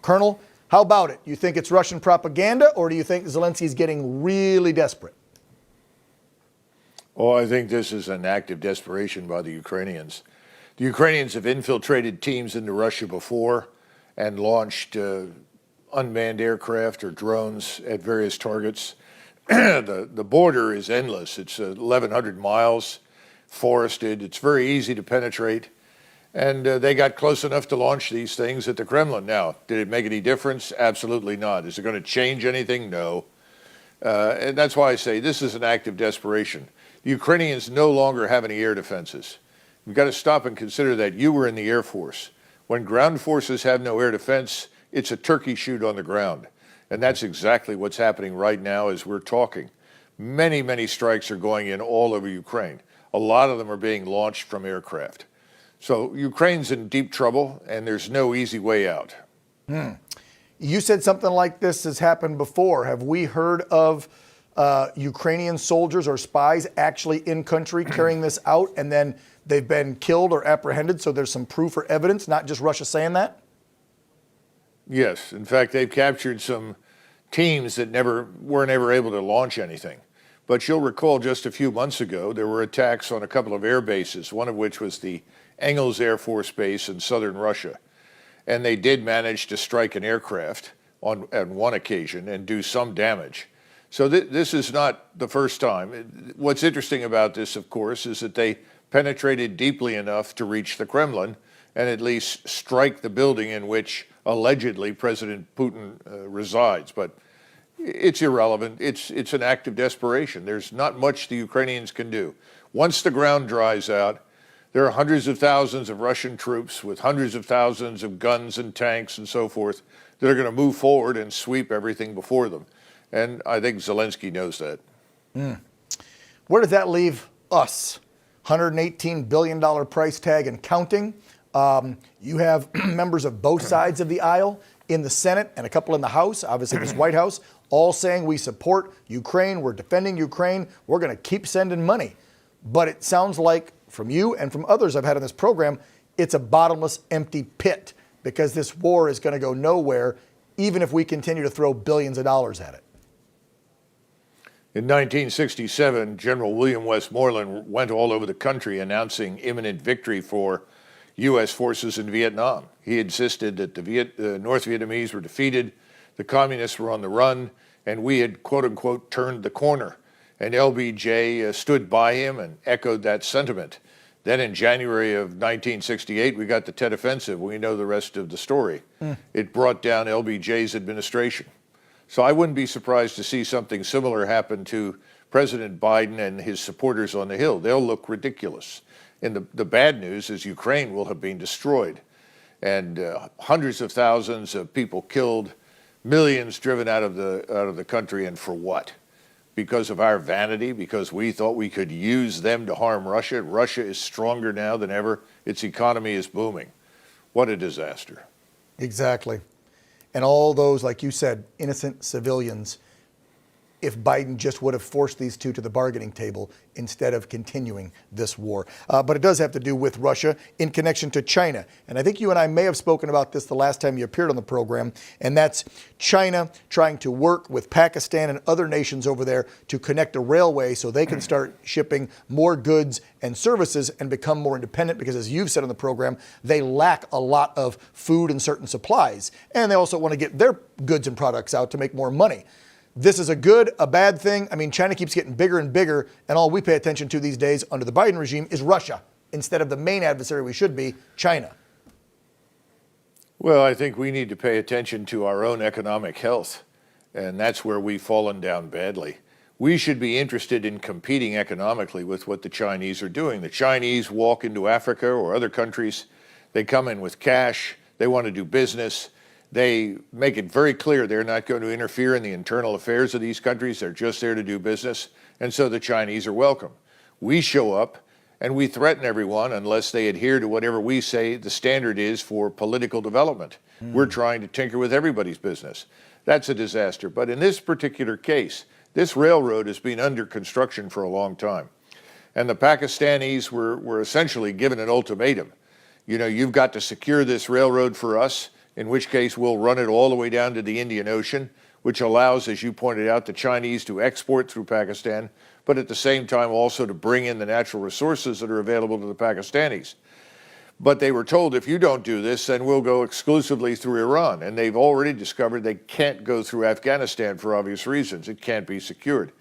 Colonel, how about it? You think it's Russian propaganda, or do you think Zelensky's getting really desperate? Well, I think this is an act of desperation by the Ukrainians. The Ukrainians have infiltrated teams into Russia before and launched unmanned aircraft or drones at various targets. The border is endless. It's 1,100 miles, forested. It's very easy to penetrate. And they got close enough to launch these things at the Kremlin. Now, did it make any difference? Absolutely not. Is it going to change anything? No. And that's why I say this is an act of desperation. The Ukrainians no longer have any air defenses. We've got to stop and consider that. You were in the Air Force. When ground forces have no air defense, it's a turkey shoot on the ground. And that's exactly what's happening right now as we're talking. Many, many strikes are going in all over Ukraine. A lot of them are being launched from aircraft. So Ukraine's in deep trouble, and there's no easy way out. You said something like this has happened before. Have we heard of Ukrainian soldiers or spies actually in country carrying this out, and then they've been killed or apprehended, so there's some proof or evidence, not just Russia saying that? Yes. In fact, they've captured some teams that weren't ever able to launch anything. But you'll recall just a few months ago, there were attacks on a couple of air bases, one of which was the Engels Air Force Base in southern Russia. And they did manage to strike an aircraft on one occasion and do some damage. So this is not the first time. What's interesting about this, of course, is that they penetrated deeply enough to reach the Kremlin and at least strike the building in which allegedly President Putin resides. But it's irrelevant. It's an act of desperation. There's not much the Ukrainians can do. Once the ground dries out, there are hundreds of thousands of Russian troops with hundreds of thousands of guns and tanks and so forth that are going to move forward and sweep everything before them. And I think Zelensky knows that. Where does that leave us? $118 billion price tag and counting. You have members of both sides of the aisle in the Senate and a couple in the House, obviously this White House, all saying we support Ukraine, we're defending Ukraine, we're going to keep sending money. But it sounds like from you and from others I've had on this program, it's a bottomless, empty pit because this war is going to go nowhere, even if we continue to throw billions of dollars at it. In 1967, General William Westmoreland went all over the country announcing imminent victory for U.S. forces in Vietnam. He insisted that the North Vietnamese were defeated, the communists were on the run, and we had, quote unquote, turned the corner. And LBJ stood by him and echoed that sentiment. Then in January of 1968, we got the Tet Offensive. We know the rest of the story. It brought down LBJ's administration. So I wouldn't be surprised to see something similar happen to President Biden and his supporters on the Hill. They'll look ridiculous. And the bad news is Ukraine will have been destroyed. And hundreds of thousands of people killed, millions driven out of the country, and for what? Because of our vanity, because we thought we could use them to harm Russia. Russia is stronger now than ever. Its economy is booming. What a disaster. Exactly. And all those, like you said, innocent civilians, if Biden just would have forced these two to the bargaining table instead of continuing this war. But it does have to do with Russia in connection to China. And I think you and I may have spoken about this the last time you appeared on the program, and that's China trying to work with Pakistan and other nations over there to connect a railway so they can start shipping more goods and services and become more independent because, as you've said on the program, they lack a lot of food and certain supplies. And they also want to get their goods and products out to make more money. This is a good, a bad thing. I mean, China keeps getting bigger and bigger, and all we pay attention to these days under the Biden regime is Russia, instead of the main adversary we should be, China. Well, I think we need to pay attention to our own economic health, and that's where we've fallen down badly. We should be interested in competing economically with what the Chinese are doing. The Chinese walk into Africa or other countries, they come in with cash, they want to do business. They make it very clear they're not going to interfere in the internal affairs of these countries. They're just there to do business. And so the Chinese are welcome. We show up and we threaten everyone unless they adhere to whatever we say the standard is for political development. We're trying to tinker with everybody's business. That's a disaster. But in this particular case, this railroad has been under construction for a long time. And the Pakistanis were essentially given an ultimatum. You know, you've got to secure this railroad for us. in which case we'll run it all the way down to the Indian Ocean, which allows, as you pointed out, the Chinese to export through Pakistan, but at the same time also to bring in the natural resources that are available to the Pakistanis. But they were told, if you don't do this, then we'll go exclusively through Iran. And they've already discovered they can't go through Afghanistan for obvious reasons. It can't be secured.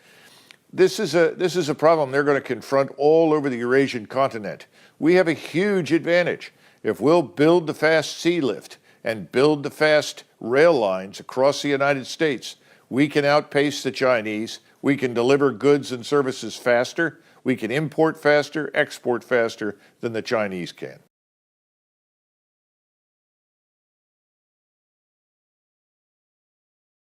This is a problem they're going to confront all over the Eurasian continent. We have a huge advantage. If we'll build the fast sea lift and build the fast rail lines across the United States, we can outpace the Chinese. We can deliver goods and services faster. We can import faster, export faster than the Chinese can.